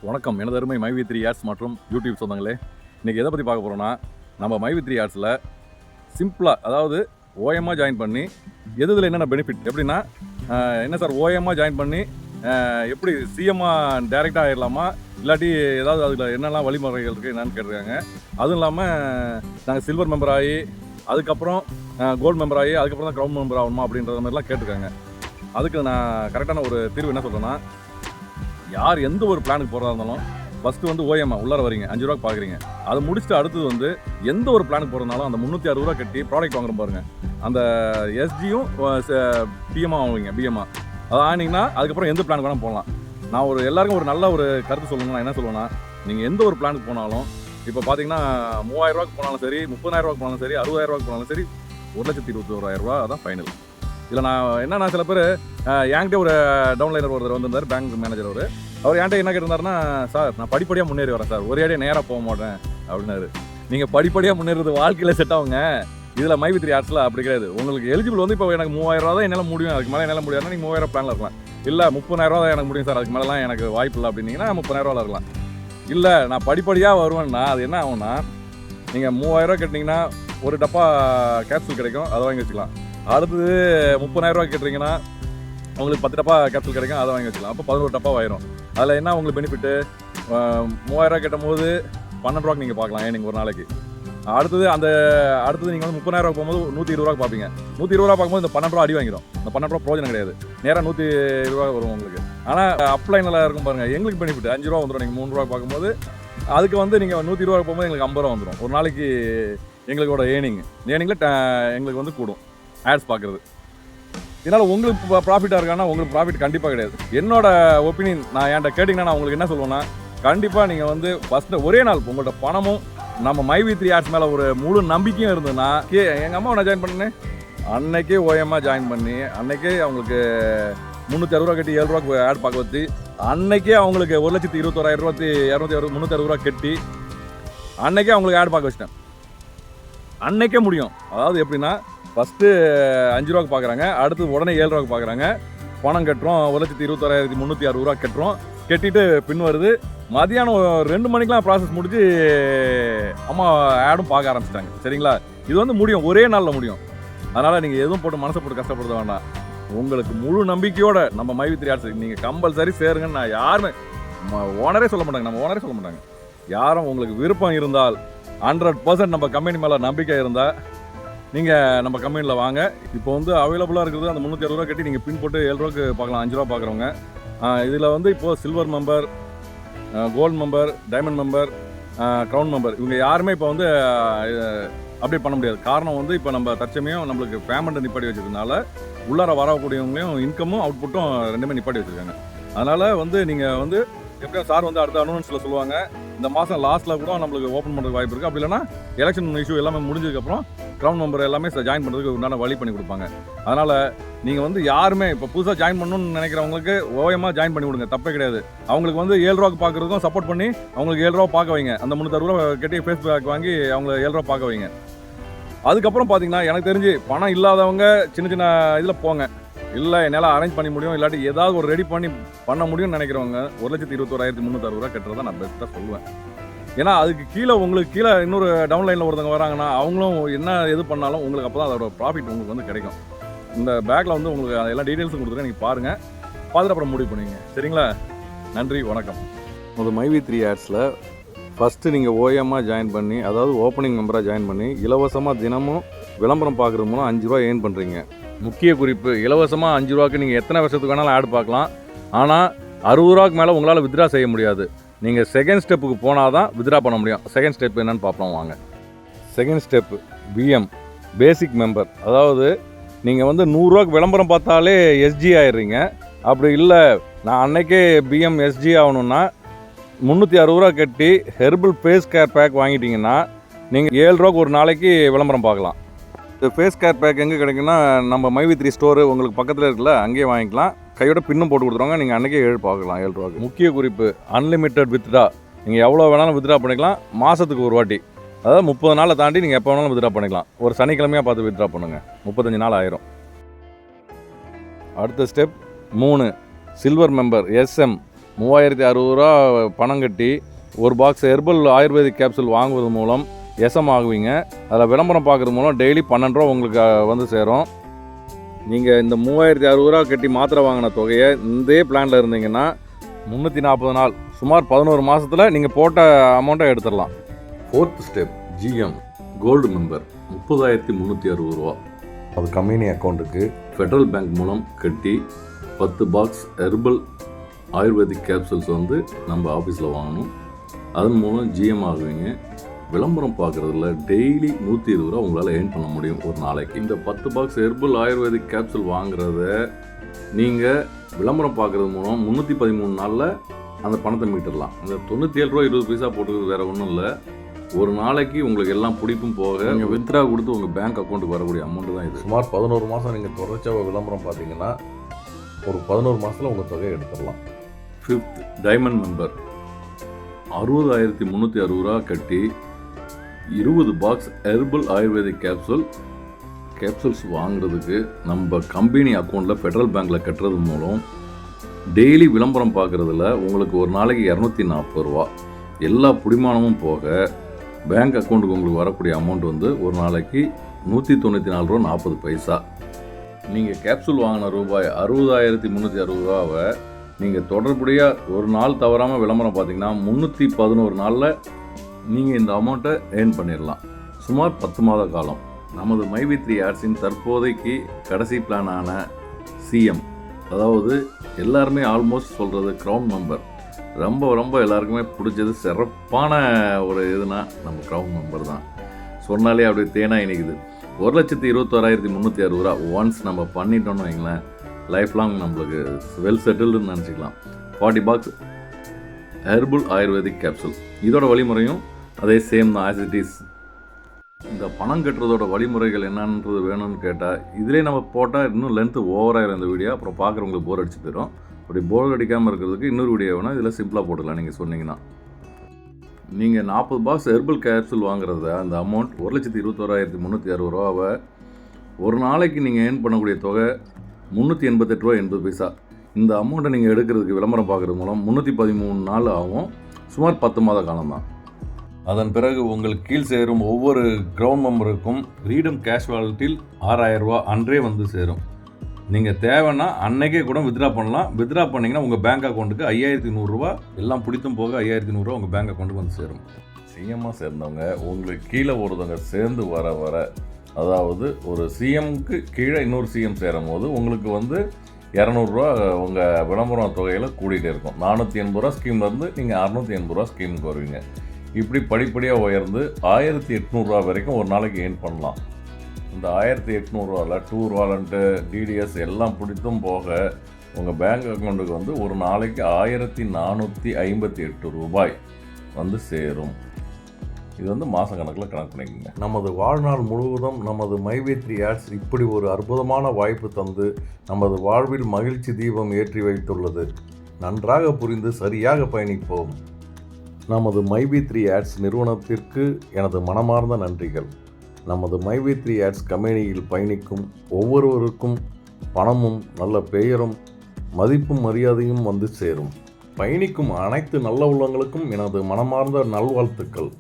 வணக்கம். எனது அருமை மைவி3 ஆட்ஸ் மற்றும் யூடியூப் சொந்தங்களே, இன்றைக்கி எதை பற்றி பார்க்க போகிறோன்னா, நம்ம மைவி3 ஆட்ஸில் சிம்பிளாக, அதாவது ஓஎம்மாக ஜாயின் பண்ணி எதில் என்னென்ன பெனிஃபிட், எப்படின்னா என்ன சார் ஓஎம்மாக ஜாயின் பண்ணி எப்படி சிஎம்மாக டைரெக்டாக ஆகிடலாமா, இல்லாட்டி ஏதாவது அதில் என்னெல்லாம் வழிமுறைகள் இருக்குது என்னென்னு கேட்டிருக்காங்க. அதுவும் இல்லாமல் நாங்கள் சில்வர் மெம்பர் ஆகி அதுக்கப்புறம் கோல்டு மெம்பர் ஆகி அதுக்கப்புறம் தான் க்ரௌன் மெம்பர் ஆகணுமா அப்படின்ற மாதிரிலாம் கேட்டிருக்காங்க. அதுக்கு நான் கரெக்டான ஒரு தீர்வு என்ன சொல்கிறேன்னா, யார் எந்த ஒரு பிளானுக்கு போகிறதா இருந்தாலும் ஃபஸ்ட்டு வந்து ஓஎம்ஆ உள்ளார வரீங்க, 5 ரூபா பார்க்குறீங்க. அதை முடிச்சுட்டு அடுத்தது வந்து எந்த ஒரு பிளானுக்கு போகிறதுனாலும் அந்த 360 ரூபா கட்டி ப்ராடக்ட் வாங்குற பாருங்க, அந்த எஸ்ஜியும் பிஎம்ஆ வாங்குவீங்க, பிஎம்ஆ அதை ஆனிங்கன்னா அதுக்கப்புறம் எந்த பிளானுக்கு வேணால் போகலாம். நான் ஒரு எல்லாருக்கும் ஒரு நல்ல ஒரு கருத்து சொல்லணும்னா என்ன சொல்லுவேன்னா, நீங்கள் எந்த ஒரு பிளானுக்கு போனாலும் இப்போ பார்த்தீங்கன்னா 3000 ரூபாய்க்கு போனாலும் சரி, 30,000 ரூபாய்க்கு போனாலும் சரி, 60,000 ரூபாய்க்கு போனாலும் சரி, 1,21,000 ரூபா தான் ஃபைனல். இதில் நான் என்னன்னா, சில பேர் என்கிட்ட ஒரு டவுன்லைனர் ஒருத்தர் வந்திருந்தார், பேங்க் மேனேஜர். அவர் என்கிட்ட என்ன கேட்டிருந்தாருன்னா, சார் நான் படிப்படியாக முன்னேறி வரேன் சார், ஒரே அடியாக நேராக போக மாட்டேன் அப்படின்னாரு. நீங்கள் படிப்படியாக முன்னேறது வாழ்க்கையில் செட் ஆகுங்க. இதில் மைவி3 ஆட்ஸில் அப்படி கிடையாது. உங்களுக்கு எலிஜிபிள் வந்து இப்போ எனக்கு 3000 ரூபா தான் என்னால் முடியும், அதுக்கு மேலே என்னால் முடியாதுன்னா நீங்கள் 3000 பிளானில் இருக்கலாம். இல்லை 30,000 ரூபா தான் எனக்கு முடியும் சார், அதுக்கு மேலாம் எனக்கு வாய்ப்பு இல்லை அப்படின்னீங்கன்னா 30,000 ரூபாவில் இருக்கலாம். இல்லை நான் படிப்படியாக வருவேன்னா அது என்ன ஆகும்னா, நீங்கள் 3000 ரூபா கேட்டிங்கன்னா ஒரு டப்பா கேப்சூல் கிடைக்கும், அதை வாங்கி வச்சுக்கலாம். அடுத்தது 30,000 ரூபா கேட்டிங்கன்னா உங்களுக்கு 10 டப்பா கேப்சூல் கிடைக்கும், அதை வாங்கி வச்சுக்கலாம். அப்போ 11 டப்பா ஆயிரும். அதில் என்ன உங்களுக்கு பெனிஃபிட்டு, 3000 ரூபா கேட்டும் போது 12 ரூபாய்க்கு நீங்கள் பார்க்கலாம் ஏர்னிங் ஒரு நாளைக்கு. அடுத்தது நீங்கள் வந்து 30,000 ரூபா போகும்போது 120 ரூபா பார்ப்பீங்க. 120 ரூபா பார்க்கும்போது இந்த 12 ரூபா அடி வாங்கிடும். இந்த 12 ரூபா பிரோஜனம் கிடையாது, நேராக 120 ரூபா வரும் உங்களுக்கு. ஆனால் அப்ளைனில் இருக்கும் பாருங்கள், எங்களுக்கு பெனிஃபிட் 5 ரூபா வந்துடும். நீங்கள் 3 ரூபா பார்க்கும்போது அதுக்கு வந்து நீங்கள் 120 ரூபா போகும்போது எங்களுக்கு 50 ரூபா வந்துடும் ஒரு நாளைக்கு. எங்களோட ஏர்னிங்கில் எங்களுக்கு வந்து கூடும் ஆட்ஸ் பார்க்குறது. இதனால் உங்களுக்கு ப்ராஃபிட்டாக இருக்கான்னா உங்களுக்கு ப்ராஃபிட் கண்டிப்பாக கிடையாது. என்னோட ஒப்பீனியன், நான் என்கிட்ட கேட்டிங்கன்னா நான் உங்களுக்கு என்ன சொல்லுவேன்னா, கண்டிப்பாக நீங்கள் வந்து ஃபஸ்ட்டு ஒரே நாள் உங்கள்கிட்ட பணமும் நம்ம மைவி3 ஆட்ஸ் மேலே ஒரு முழு நம்பிக்கையும் இருந்ததுன்னா, எங்கள் அம்மாவை நான் ஜாயின் பண்ணேன் அன்னைக்கே ஓஎம்மாக ஜாயின் பண்ணி, அன்னைக்கே அவங்களுக்கு 360 ரூபா கட்டி 7 ரூபாய்க்கு ஆட் பார்க்க வச்சு, அன்னைக்கே அவங்களுக்கு 1,21,260 360 ரூபா கட்டி அன்னைக்கே அவங்களுக்கு ஆட் பார்க்க வச்சிட்டேன். அன்னைக்கே முடியும். அதாவது எப்படின்னா, ஃபஸ்ட்டு 5 ரூபாய்க்கு பார்க்குறாங்க, அடுத்து உடனே 7 ரூபாய்க்கு பார்க்குறாங்க, பணம் கட்டுறோம், 1,21,360 ரூபா கட்டுறோம். கட்டிட்டு பின் வருது மதியானம் 2 மணிக்கெலாம் ப்ராசஸ் முடிஞ்சு அம்மா ஆடும் பார்க்க ஆரம்பிச்சிட்டாங்க. சரிங்களா, இது வந்து முடியும், ஒரே நாளில் முடியும். அதனால் நீங்கள் எதுவும் போட்டு மனசை போட்டு கஷ்டப்படுத்த வேண்டாம். உங்களுக்கு முழு நம்பிக்கையோட நம்ம மைவி3 ஆட்ஸ் நீங்கள் கம்பல்சரி சேருங்கன்னு நான் யாருமே ஓனரே சொல்ல மாட்டாங்க, நம்ம ஓனரே சொல்ல மாட்டாங்க. யாரும் உங்களுக்கு விருப்பம் இருந்தால் 100% நம்ம கம்பெனி மேலே நம்பிக்கை இருந்தால் நீங்கள் நம்ம கம்பெனியில் வாங்க. இப்போ வந்து அவைலபிளாக இருக்குது அந்த 360 ரூபா கட்டி நீங்கள் பின் போட்டு 7 ரூபாய்க்கு பார்க்கலாம், 5 ரூபா பார்க்குறவங்க. இதில் வந்து இப்போது silver member, gold member, diamond member, crown member, இவங்க யாருமே இப்போ வந்து அப்டேட் பண்ண முடியாது. காரணம் வந்து இப்போ நம்ம தற்சமயம் நம்மளுக்கு பேமெண்ட்டை நிப்பாட்டி வச்சுருக்கனால உள்ளார வரக்கூடியவங்களையும் இன்கமும் அவுட்புட்டும் ரெண்டுமே நிப்பாட்டி வச்சுருக்காங்க. அதனால் வந்து நீங்கள் வந்து எப்படியும் சார் வந்து அடுத்த அனௌன்ஸில் சொல்லுவாங்க, இந்த மாதம் லாஸ்ட்டில் கூட நம்மளுக்கு ஓப்பன் பண்ணுறதுக்கு வாய்ப்பு இருக்குது. அப்படி இல்லைனா எலெக்ஷன் இஷ்யூ எல்லாமே முடிஞ்சதுக்கப்புறம் க்ரௌன் மெம்பர் எல்லாமே ஜாயின் பண்ணுறதுக்கு உண்டான வழி பண்ணி கொடுப்பாங்க. அதனால் நீங்கள் வந்து யாருமே இப்போ புதுசாக ஜாயின் பண்ணணும்னு நினைக்கிறவங்களுக்கு ஓஎம்மாக ஜாயின் பண்ணி விடுங்க, தப்பே கிடையாது. அவங்களுக்கு வந்து 7 ரூபாய்க்கு பார்க்குறதுக்கும் சப்போர்ட் பண்ணி அவங்களுக்கு 7 ரூபா பார்க்க வைங்க. அந்த 360 ரூபா கட்டி ஃபேஸ்பேக் வாங்கி அவங்கள 7 ரூபா பார்க்க வைங்க. அதுக்கப்புறம் பார்த்தீங்கன்னா, எனக்கு தெரிஞ்சு பணம் இல்லாதவங்க சின்ன சின்ன இதில் போங்க. இல்லை என்னால் அரேஞ்ச் பண்ணி முடியும், இல்லாட்டி ஏதாவது ஒரு ரெடி பண்ண முடியும்னு நினைக்கிறவங்க 1,21,360 ரூபா கட்டுறதை நான் பெஸ்ட்டாக சொல்லுவேன். ஏன்னா அதுக்கு கீழே உங்களுக்கு கீழே இன்னொரு டவுன்லைனில் ஒருத்தவங்க வராங்கன்னா அவங்களும் என்ன எது பண்ணாலும் உங்களுக்கு அப்போ தான் அதோட ப்ராஃபிட் உங்களுக்கு வந்து கிடைக்கும். இந்த பேக்கில் வந்து உங்களுக்கு எல்லா டீட்டெயில்ஸும் கொடுத்துருக்கேன், நீங்கள் பாருங்கள், பார்த்துட்டு அப்புறம் முடிவு பண்ணுவீங்க. சரிங்களா, நன்றி, வணக்கம். ஒரு மைவி3 ஆட்ஸில் ஃபஸ்ட்டு நீங்கள் ஓஎம்மாக ஜாயின் பண்ணி, அதாவது ஓப்பனிங் மெம்பராக ஜாயின் பண்ணி இலவசமாக தினமும் விளம்பரம் பார்க்குறது மூலம் 5 ரூபா ஏர்ன் பண்ணுறீங்க. முக்கிய குறிப்பு, இலவசமாக 5 ரூபாய்க்கு நீங்கள் எத்தனை வருஷத்துக்கு வேணாலும் ஆட் பார்க்கலாம். ஆனால் 60 ரூபாய்க்கு மேலே உங்களால் வித்ட்ரா செய்ய முடியாது. நீங்கள் செகண்ட் ஸ்டெப்புக்கு போனால் தான் வித்ட்ரா பண்ண முடியும். செகண்ட் ஸ்டெப் என்னென்னு பார்ப்போம் வாங்க. செகண்ட் ஸ்டெப்பு பிஎம், பேசிக் மெம்பர். அதாவது நீங்கள் வந்து 100 ரூபாய்க்கு விளம்பரம் பார்த்தாலே எஸ்ஜி ஆயிடுறீங்க. அப்படி இல்லை, நான் அன்னைக்கே பிஎம் எஸ்ஜி ஆகணுன்னா 360 ரூபா கட்டி ஹெர்பல் ஃபேஸ் கேர் பேக் வாங்கிட்டீங்கன்னா நீங்கள் 7 ரூபாய்க்கு ஒரு நாளைக்கு விளம்பரம் பார்க்கலாம். இந்த ஃபேஸ் கேர் பேக் எங்கே கிடைக்குன்னா, நம்ம மைவி3 ஸ்டோரு உங்களுக்கு பக்கத்தில் இருக்குல்ல, அங்கேயே வாங்கிக்கலாம். கையோட பின்னும் போட்டு கொடுத்துருவாங்க, நீங்கள் அன்றைக்கே பார்க்கலாம் 7 ரூபாய்க்கு. முக்கிய குறிப்பு, அன்லிமிட்டட் வித்ட்ரா. நீங்கள் எவ்வளோ வேணாலும் வித்ட்ரா பண்ணிக்கலாம், மாதத்துக்கு ஒரு வாட்டி. அதாவது 30 நாளை தாண்டி நீங்கள் எப்போ வேணாலும் வித்ட்ரா பண்ணிக்கலாம். ஒரு சனிக்கிழமையாக பார்த்து வித்ட்ரா பண்ணுங்கள், 35 நாள் ஆயிரும். அடுத்த ஸ்டெப் 3, சில்வர் மெம்பர் எஸ்எம். ₹3600 பணம் கட்டி ஒரு பாக்ஸ் ஹெர்பல் ஆயுர்வேதிக் கேப்சூல் வாங்குவது மூலம் எஸ்எம் ஆகுவீங்க. அதில் விளம்பரம் பார்க்குறது மூலம் டெய்லி ₹12 உங்களுக்கு வந்து சேரும். நீங்கள் இந்த ₹3600 கட்டி மாத்திரை வாங்கின தொகையை இந்த பிளானில் இருந்தீங்கன்னா 340 நாள் சுமார் 11 மாதத்தில் நீங்கள் போட்ட அமௌண்ட்டை எடுத்துடலாம். 4th step GM gold member ₹30,360. அது கம்பெனி அக்கௌண்ட்டுக்கு ஃபெடரல் பேங்க் மூலம் கட்டி 10 பாக்ஸ் ஹெர்பல் ஆயுர்வேதிக் கேப்சூல்ஸ் வந்து நம்ம ஆஃபீஸில் வாங்கணும். அதன் மூலம் ஜிஎம் ஆகுவீங்க. விளம்பரம் பார்க்குறதுல டெய்லி ₹120 உங்களால் ஏர்ன் பண்ண முடியும் ஒரு நாளைக்கு. இந்த 10 பாக்ஸ் ஹெர்பல் ஆயுர்வேதிக் கேப்சூல் வாங்குறத நீங்கள் விளம்பரம் பார்க்குறது மூலம் 313 நாளில் அந்த பணத்தை மீட்டுடலாம். இந்த ₹97.20 போட்டுக்கிறது வேறு ஒன்றும் இல்லை. ஒரு நாளைக்கு உங்களுக்கு எல்லாம் பிடிப்பும் போக நீங்கள் வித்ரா கொடுத்து உங்கள் பேங்க் அக்கௌண்ட்டுக்கு வரக்கூடிய அமௌண்ட்டு தான் இது. சுமார் 11 மாதம் நீங்கள் தொடர்ச்சியாக விளம்பரம் பார்த்தீங்கன்னா ஒரு 11 மாதத்தில் உங்கள் தொகையை எடுத்துடலாம். 5th டைமண்ட் மெம்பர் ₹60,360 கட்டி 20 பாக்ஸ் ஹெர்பல் ஆயுர்வேதிக் கேப்சூல்ஸ் வாங்குறதுக்கு நம்ம கம்பெனி அக்கௌண்ட்டில் ஃபெடரல் பேங்க்கில் கட்டுறது மூலம் டெய்லி விளம்பரம் பார்க்குறதுல உங்களுக்கு ஒரு நாளைக்கு ₹240. எல்லா புடிமானமும் போக பேங்க் அக்கௌண்ட்டுக்கு உங்களுக்கு வரக்கூடிய அமௌண்ட் வந்து ஒரு நாளைக்கு ₹194.40. நீங்கள் கேப்சூல் வாங்கின ரூபாய் ₹60,360 நீங்கள் தொடர்புடைய ஒரு நாள் தவறாமல் விளம்பரம் பார்த்தீங்கன்னா 311 நாளில் நீங்கள் இந்த அமௌண்ட்டை ஏர்ன் பண்ணிடலாம். சுமார் 10 மாத காலம். நமது மைவி3 ஆட்ஸின் தற்போதைக்கு கடைசி பிளானான சிஎம், அதாவது எல்லாருமே ஆல்மோஸ்ட் சொல்கிறது க்ரௌன் மெம்பர், ரொம்ப எல்லாருக்குமே பிடிச்சது சிறப்பான ஒரு இதுனா நம்ம க்ரௌன் மெம்பர் தான். சொன்னாலே அப்படியே தேனாக இணைக்குது. ₹1,21,360 ஒன்ஸ் நம்ம பண்ணிட்டோன்னு வைங்களேன், லைஃப் லாங் நம்மளுக்கு வெல் செட்டில்டுன்னு நினச்சிக்கலாம். 40 பாக்ஸ் ஹெர்பல் ஆயுர்வேதிக் கேப்சூல். இதோட வழிமுறையும் அதே சேம் தான், ஆஸ் இட் இஸ். இந்த பணம் கட்டுறதோட வழிமுறைகள் என்னன்றது வேணும்னு கேட்டால் இதிலே நம்ம போட்டால் இன்னும் லென்த்து ஓவராக இந்த வீடியோ அப்புறம் பார்க்குறவங்களுக்கு போர் அடிச்சு போயிடும். அப்படி போர் அடிக்காமல் இருக்கிறதுக்கு இன்னொரு வீடியோ வேணால் இதில் சிம்பிளாக போட்டுக்கலாம். நீங்கள் சொன்னீங்கன்னா நீங்கள் 40 பாக்ஸ் ஹெர்பல் கேப்சூல் வாங்குறத அந்த அமௌண்ட் ₹1,21,360 ஒரு நாளைக்கு நீங்கள் ஏர்ன் பண்ணக்கூடிய தொகை ₹388.80. இந்த அமௌண்ட்டை நீங்கள் எடுக்கிறதுக்கு விளம்பரம் பார்க்குறது மூலம் 313 நாள் ஆகும். சுமார் 10 மாத காலம் தான். அதன் பிறகு உங்களுக்கு கீழ் சேரும் ஒவ்வொரு கிரவுண்ட் மெம்பருக்கும் ஃப்ரீடம் கேஷ் வாலெட்டில் ₹6,000 அன்றே வந்து சேரும். நீங்கள் தேவைன்னா அன்னைக்கே கூட வித்ரா பண்ணலாம். வித்ரா பண்ணிங்கன்னா உங்கள் பேங்க் அக்கௌண்ட்டுக்கு ₹5,100 எல்லாம் பிடித்தும் போக ₹5,100 உங்கள் பேங்க் அக்கௌண்ட்டுக்கு வந்து சேரும். சிஎம்மாக சேர்ந்தவங்க உங்களுக்கு கீழே ஒருத்தவங்க சேர்ந்து வர அதாவது ஒரு சிஎம்க்கு கீழே இன்னொரு சிஎம் சேரும் போது உங்களுக்கு வந்து ₹200 உங்கள் விளம்பரம் தொகையில் கூடிகிட்டே இருக்கும். ₹480 ஸ்கீம்லேருந்து நீங்கள் ₹680 ஸ்கீமுக்கு வருவீங்க. இப்படி படிப்படியாக உயர்ந்து ₹1,800 வரைக்கும் ஒரு நாளைக்கு ஏர்ன் பண்ணலாம். இந்த ₹1,800 டூர் வாலண்ட்டு டிடிஎஸ் எல்லாம் பிடித்தும் போக உங்கள் பேங்க் அக்கௌண்ட்டுக்கு வந்து ஒரு நாளைக்கு ₹1,458 வந்து சேரும். இது வந்து மாத கணக்கில் கணக்கு பண்ணிக்கோங்க. நமது வாழ்நாள் முழுவதும் நமது மைவி3 ஆட்ஸ் இப்படி ஒரு அற்புதமான வாய்ப்பு தந்து நமது வாழ்வில் மகிழ்ச்சி தீபம் ஏற்றி வைத்துள்ளது. நன்றாக புரிந்து சரியாக பயணிப்போம். நமது மைவி3 ஆட்ஸ் நிறுவனத்திற்கு எனது மனமார்ந்த நன்றிகள். நமது மைவி3 ஆட்ஸ் கம்பெனியில் பயணிக்கும் ஒவ்வொருவருக்கும் பணமும் நல்ல பெயரும் மதிப்பும் மரியாதையும் வந்து சேரும். பயணிக்கும் அனைத்து நல்ல உள்ளங்களுக்கும் எனது மனமார்ந்த நல்வாழ்த்துக்கள்.